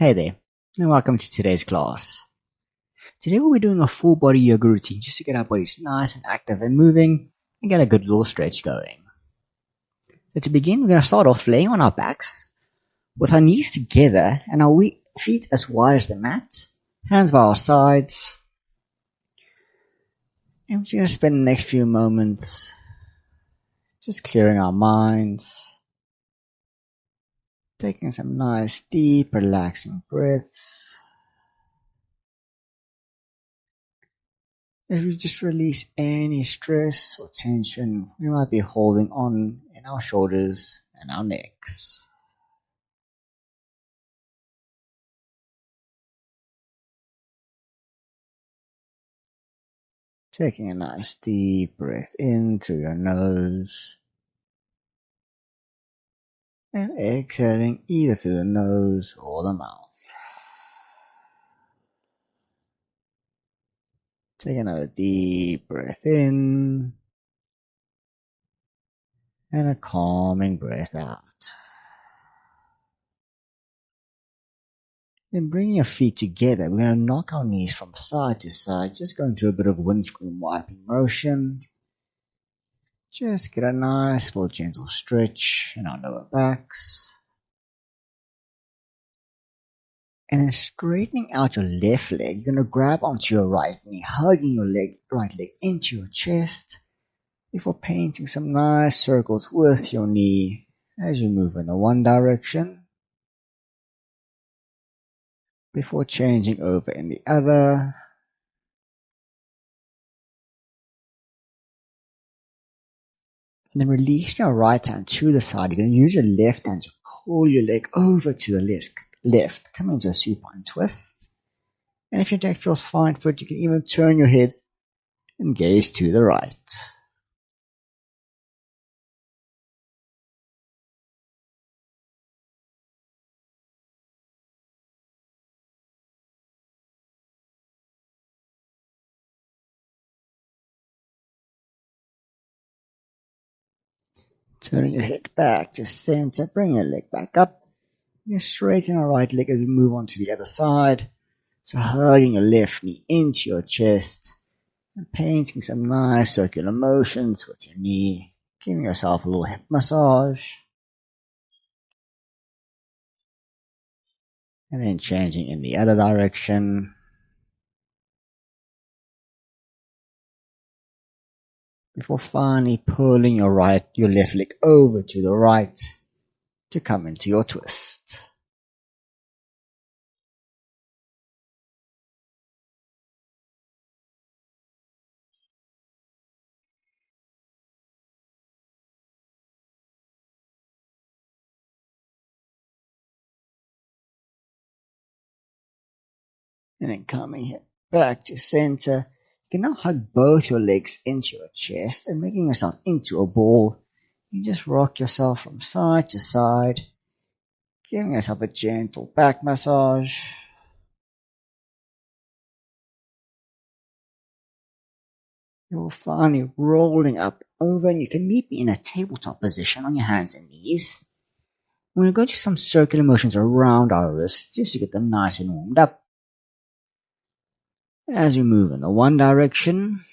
Hey there, and welcome to today's class. Today we'll be doing a full body yoga routine just to get our bodies nice and active and moving and get a good little stretch going. So to begin, we're going to start off laying on our backs with our knees together and our feet as wide as the mat, hands by our sides. And we're just going to spend the next few moments just clearing our minds, taking some nice, deep, relaxing breaths. As we just release any stress or tension we might be holding on in our shoulders and our necks. Taking a nice deep breath in through your nose and exhaling either through the nose or the mouth. Take another deep breath in and a calming breath out. Then bring your feet together. We're going to knock our knees from side to side, just going through a bit of windscreen wiping motion. Just get a nice little gentle stretch in our lower backs. And then straightening out your left leg, you're going to grab onto your right knee, hugging your right leg into your chest before painting some nice circles with your knee as you move in the one direction, before changing over in the other. And then release your right hand to the side. You're going to use your left hand to pull your leg over to the left, come into a supine twist. And if your neck feels fine for it, you can even turn your head and gaze to the right. Turning your head back to center, bring your leg back up. You straighten your right leg as we move on to the other side. So hugging your left knee into your chest and painting some nice circular motions with your knee, giving yourself a little hip massage. And then changing in the other direction. Before finally pulling your left leg over to the right to come into your twist. And then coming here back to center. You can now hug both your legs into your chest and making yourself into a ball. You just rock yourself from side to side, giving yourself a gentle back massage. You're finally rolling up over, and you can meet me in a tabletop position on your hands and knees. We're going to go through some circular motions around our wrists just to get them nice and warmed up. As we move in the one direction,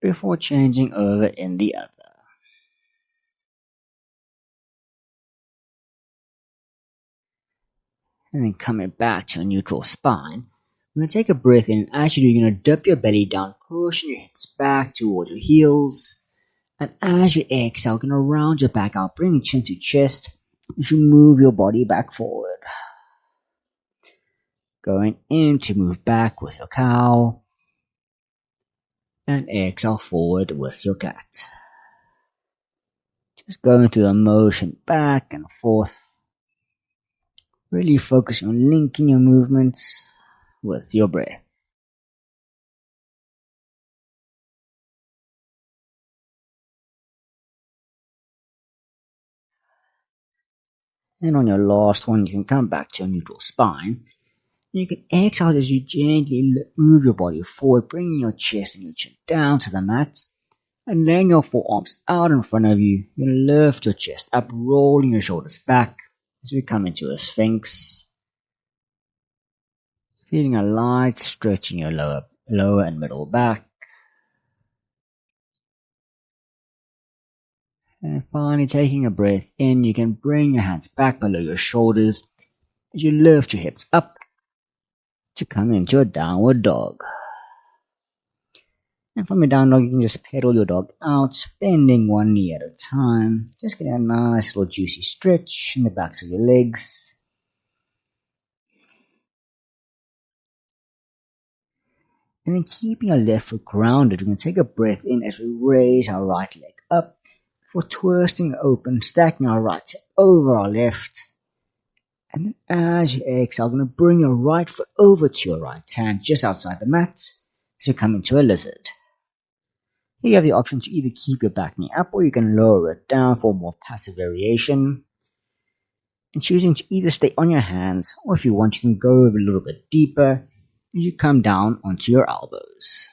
before changing over in the other. And then coming back to a neutral spine, we're going to take a breath in, and as you do, you're going to dip your belly down, pushing your hips back towards your heels. And as you exhale, you're going to round your back out, bring chin to chest as you move your body back forward. Going in to move back with your cow. And exhale forward with your cat. Just going through the motion back and forth. Really focusing on linking your movements with your breath. And on your last one, you can come back to a neutral spine. You can exhale as you gently move your body forward, bringing your chest and your chin down to the mat. And laying your forearms out in front of you, you're going to lift your chest up, rolling your shoulders back. as we come into a sphinx, feeling a light stretch in your lower and middle back. And finally taking a breath in, you can bring your hands back below your shoulders as you lift your hips up to come into a downward dog. And from your down dog, you can just pedal your dog out, bending one knee at a time. Just getting a nice little juicy stretch in the backs of your legs. And then keeping your left foot grounded, we can take a breath in as we raise our right leg up before twisting open, stacking our right hip over our left. And then as you exhale, I'm going to bring your right foot over to your right hand, just outside the mat, as you come into a lizard. Here you have the option to either keep your back knee up or you can lower it down for a more passive variation. And choosing to either stay on your hands, or if you want, you can go a little bit deeper as you come down onto your elbows.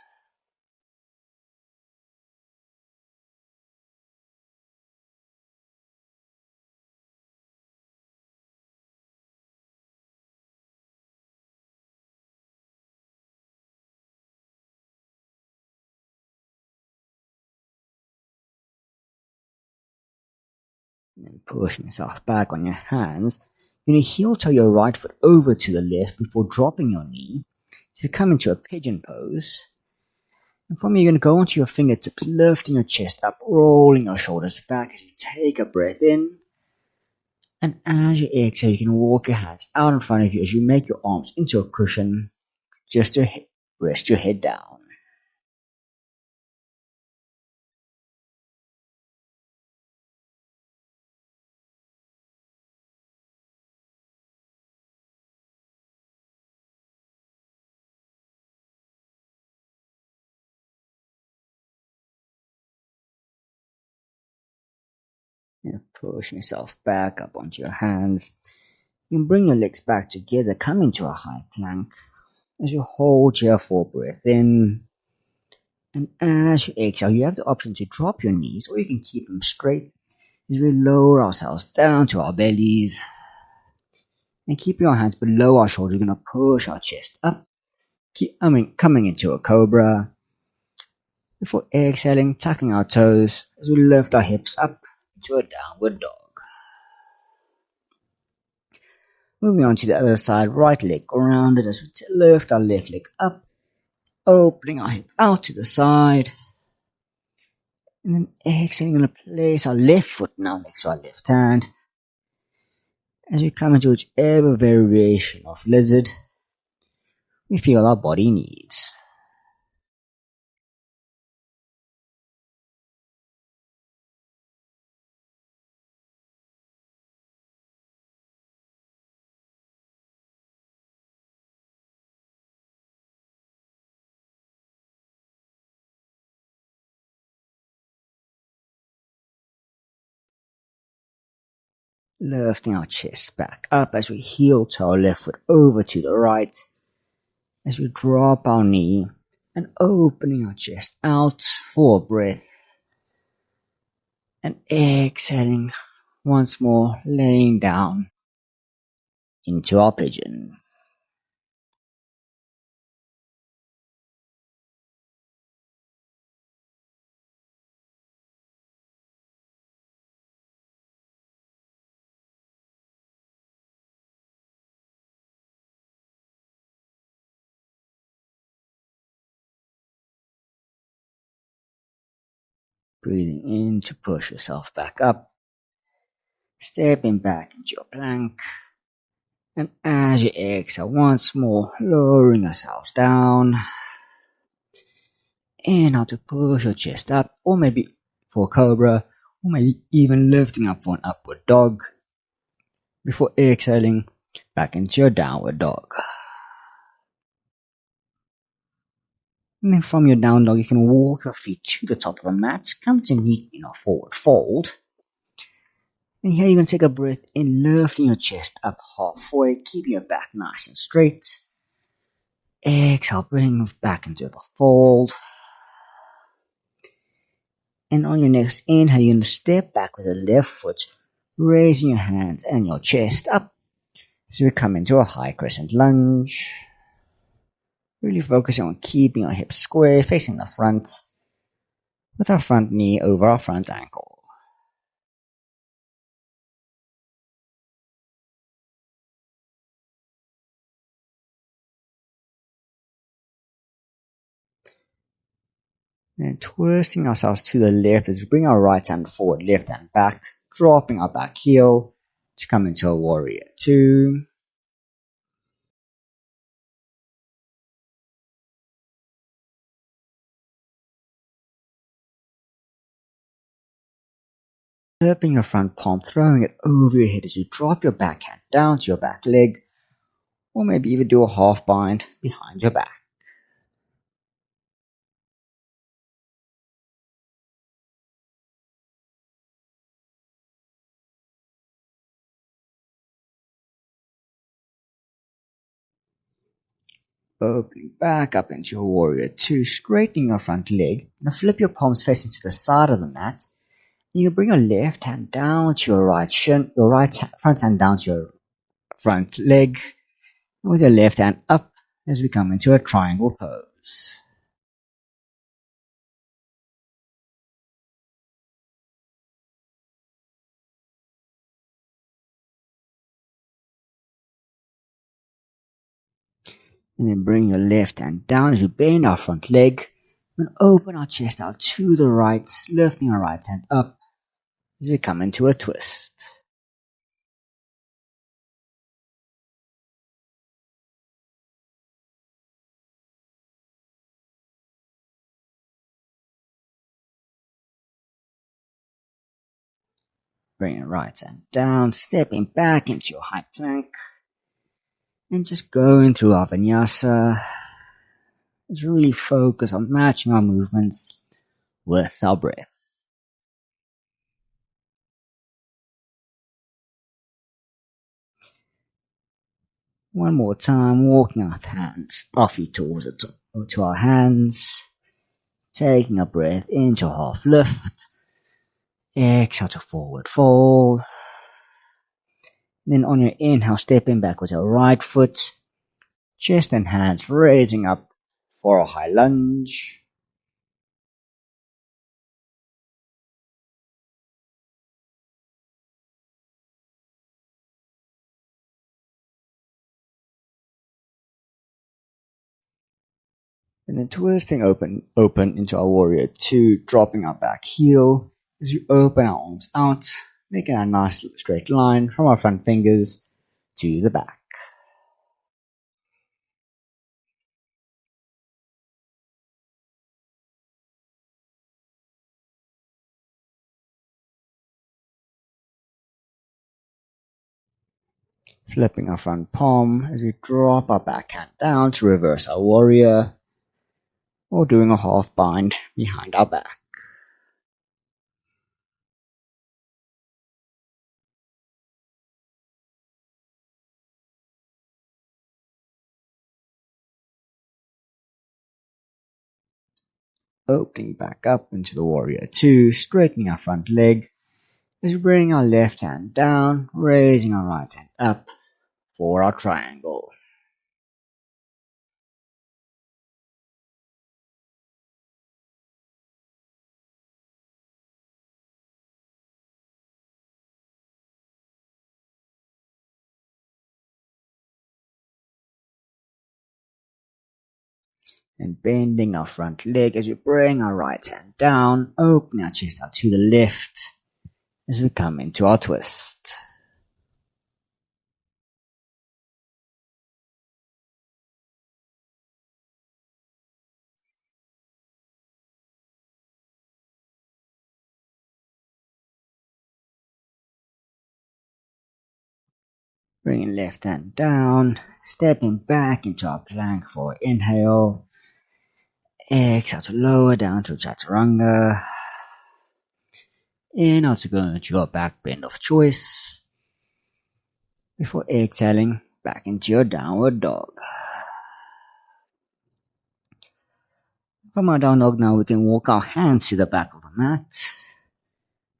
And then pushing yourself back on your hands, you're going to heel toe your right foot over to the left before dropping your knee. So you come into a pigeon pose. And from here, you're going to go onto your fingertips, lifting your chest up, rolling your shoulders back as you take a breath in. And as you exhale, you can walk your hands out in front of you as you make your arms into a cushion, just to rest your head down. And pushing yourself back up onto your hands. You can bring your legs back together, come into a high plank as you hold here for a breath in. And as you exhale, you have the option to drop your knees or you can keep them straight as we lower ourselves down to our bellies. And keeping our hands below our shoulders, we're going to push our chest up, coming into a cobra. Before exhaling, tucking our toes as we lift our hips up into a downward dog. Moving on to the other side, right leg grounded as we lift our left leg up, opening our hip out to the side. And then exhaling, we're going to place our left foot now next to our left hand as we come into whichever variation of lizard we feel our body needs. Lifting our chest back up as we heel toe our left foot over to the right as we drop our knee and opening our chest out for a breath. And exhaling once more, laying down into our pigeon. Breathing in to push yourself back up. Stepping back into your plank. And as you exhale once more, lowering yourself down. And now to push your chest up, or maybe for a cobra, or maybe even lifting up for an upward dog. Before exhaling back into your downward dog. And then from your down dog, you can walk your feet to the top of the mat, come to meet in a forward fold. And here you're going to take a breath in, lifting your chest up halfway, keeping your back nice and straight. Exhale, bring back into the fold. And on your next inhale, you're going to step back with the left foot, raising your hands and your chest up as we come into a high crescent lunge. Really focusing on keeping our hips square, facing the front, with our front knee over our front ankle. And twisting ourselves to the left as we bring our right hand forward, left hand back, dropping our back heel to come into a warrior two. Flipping your front palm, throwing it over your head as you drop your back hand down to your back leg, or maybe even do a half bind behind your back. Opening back up into your warrior two, straightening your front leg. Now flip your palms facing to the side of the mat. You bring your left hand down to your right shin, your front hand down to your front leg, and with your left hand up as we come into a triangle pose. And then bring your left hand down as you bend our front leg and open our chest out to the right, lifting our right hand up as we come into a twist. Bring your right hand down, stepping back into your high plank, and just going through our vinyasa. Just really focus on matching our movements with our breath. One more time, walking our feet towards the top, to our hands, taking a breath into half lift, exhale to forward fold. And then on your inhale, stepping back with your right foot, chest and hands raising up for a high lunge. And then twisting open into our warrior two, dropping our back heel as we open our arms out, making a nice straight line from our front fingers to the back. Flipping our front palm as we drop our back hand down to reverse our warrior, or doing a half bind behind our back. Opening back up into the warrior two, straightening our front leg as we bring our left hand down, raising our right hand up for our triangle. And bending our front leg as we bring our right hand down, opening our chest out to the left as we come into our twist. Bringing left hand down, stepping back into our plank for inhale. Exhale to lower down to chaturanga. Inhale to go into your back bend of choice. Before exhaling back into your downward dog. From our down dog now we can walk our hands to the back of the mat.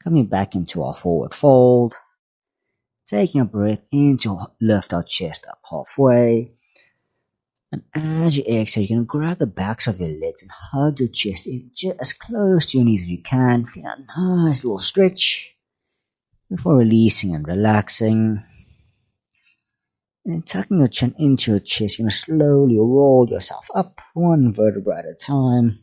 Coming back into our forward fold. Taking a breath in to lift our chest up halfway. And as you exhale, you can grab the backs of your legs and hug your chest in just as close to your knees as you can. Feel a nice little stretch before releasing and relaxing. And then tucking your chin into your chest, you're going to slowly roll yourself up one vertebra at a time.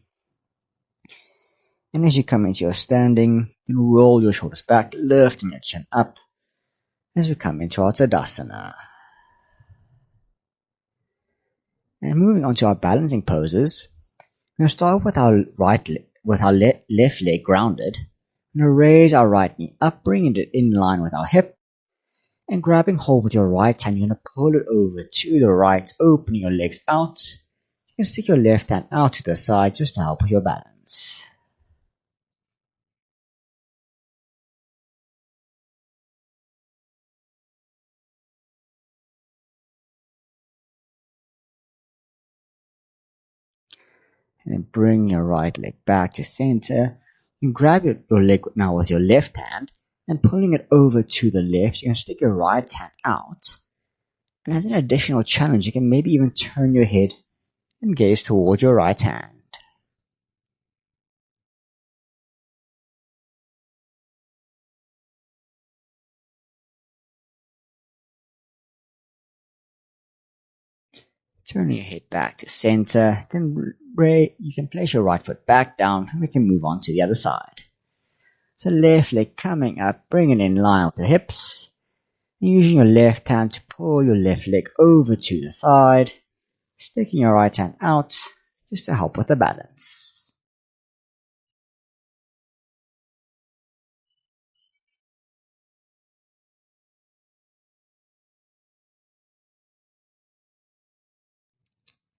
And as you come into your standing, you can roll your shoulders back, lifting your chin up as we come into our Tadasana. And moving on to our balancing poses, we're going to start with our left leg grounded. We're going to raise our right knee up, bringing it in line with our hip, and grabbing hold with your right hand, you're going to pull it over to the right, opening your legs out. You can stick your left hand out to the side just to help with your balance. And then bring your right leg back to center. And grab your leg now with your left hand and pulling it over to the left. You can stick your right hand out. And as an additional challenge, you can maybe even turn your head and gaze towards your right hand. Turning your head back to center. You can place your right foot back down and we can move on to the other side. So left leg coming up, bringing in line with the hips. Using your left hand to pull your left leg over to the side. Sticking your right hand out just to help with the balance.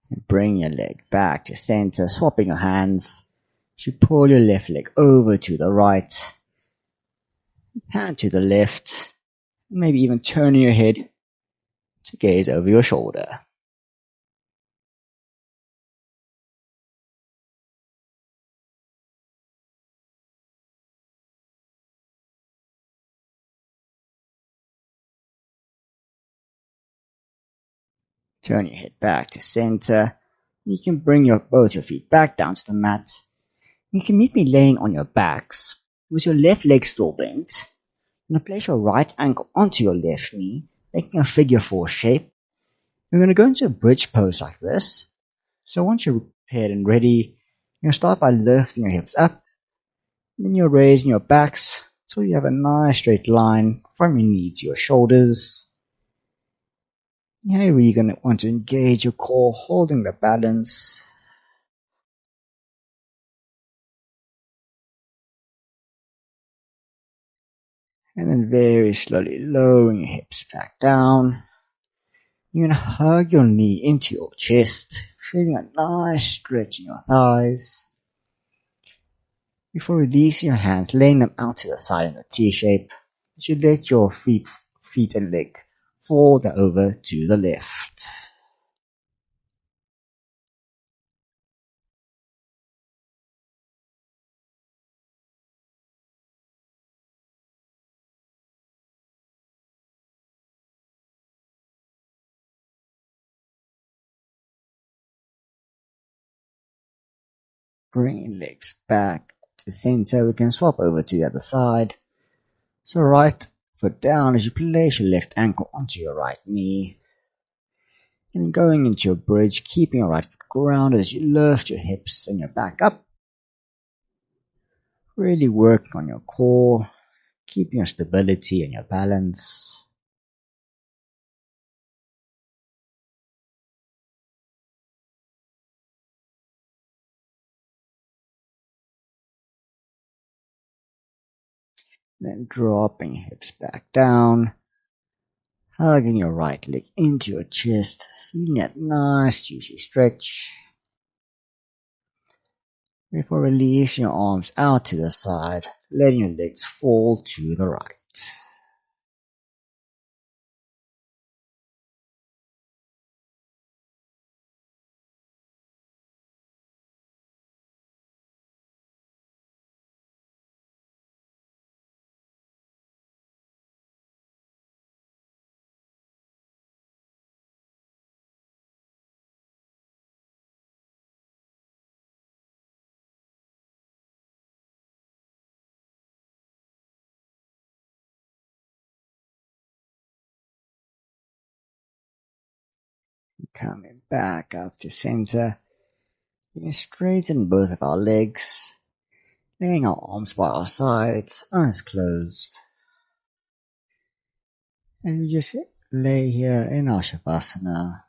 And bring your leg back to center, swapping your hands. You pull your left leg over to the right. Hand to the left. Maybe even turning your head to gaze over your shoulder. Turn your head back to center. You can bring both your feet back down to the mat. You can meet me laying on your backs with your left leg still bent. You're going to place your right ankle onto your left knee, making a figure 4 shape. You're going to go into a bridge pose like this. So once you're prepared and ready, you're going to start by lifting your hips up. Then you're raising your backs so you have a nice straight line from your knee to your shoulders. Here you're going to want to engage your core, holding the balance. And then very slowly lowering your hips back down. You're going to hug your knee into your chest, feeling a nice stretch in your thighs. Before releasing your hands, laying them out to the side in a T shape, you should let your feet and leg fall over to the left. Bringing legs back to center, we can swap over to the other side. So right foot down as you place your left ankle onto your right knee. And then going into your bridge, keeping your right foot grounded as you lift your hips and your back up. Really working on your core, keeping your stability and your balance. Then dropping your hips back down. Hugging your right leg into your chest, feeling that nice juicy stretch. Before releasing your arms out to the side, letting your legs fall to the right. Coming back up to center. We can straighten both of our legs, laying our arms by our sides, eyes closed. And we just lay here in our Shavasana,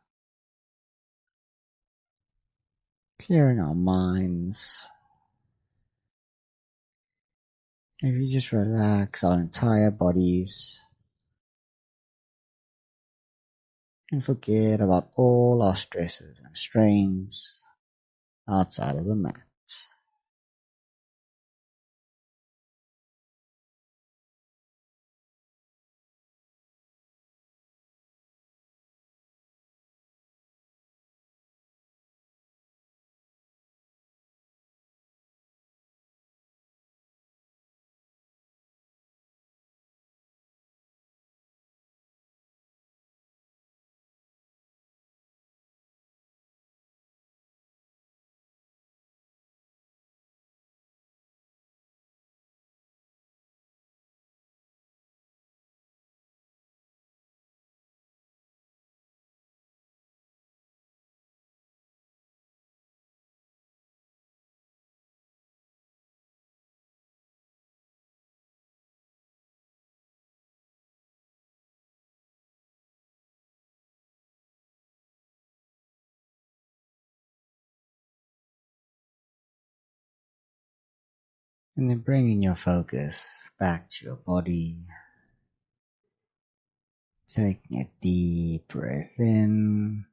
clearing our minds. And we just relax our entire bodies and forget about all our stresses and strains outside of the mat. And then bringing your focus back to your body, taking a deep breath in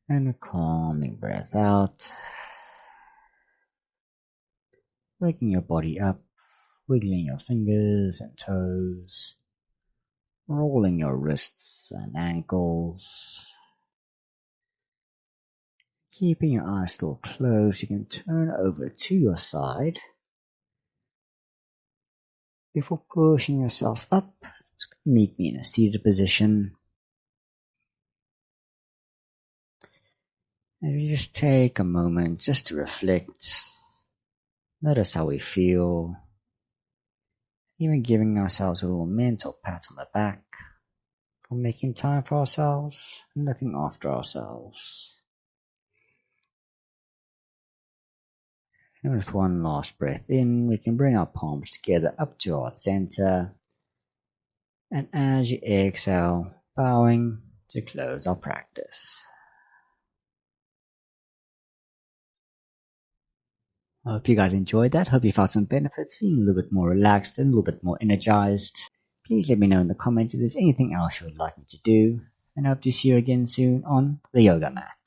and a calming breath out, waking your body up, wiggling your fingers and toes, rolling your wrists and ankles. Keeping your eyes still closed, you can turn over to your side before pushing yourself up. Meet me in a seated position. And we just take a moment just to reflect. Notice how we feel. Even giving ourselves a little mental pat on the back for making time for ourselves and looking after ourselves. And with one last breath in, we can bring our palms together up to our center. And as you exhale, bowing to close our practice. I hope you guys enjoyed that. Hope you found some benefits, feeling a little bit more relaxed and a little bit more energized. Please let me know in the comments if there's anything else you would like me to do. And I hope to see you again soon on the yoga mat.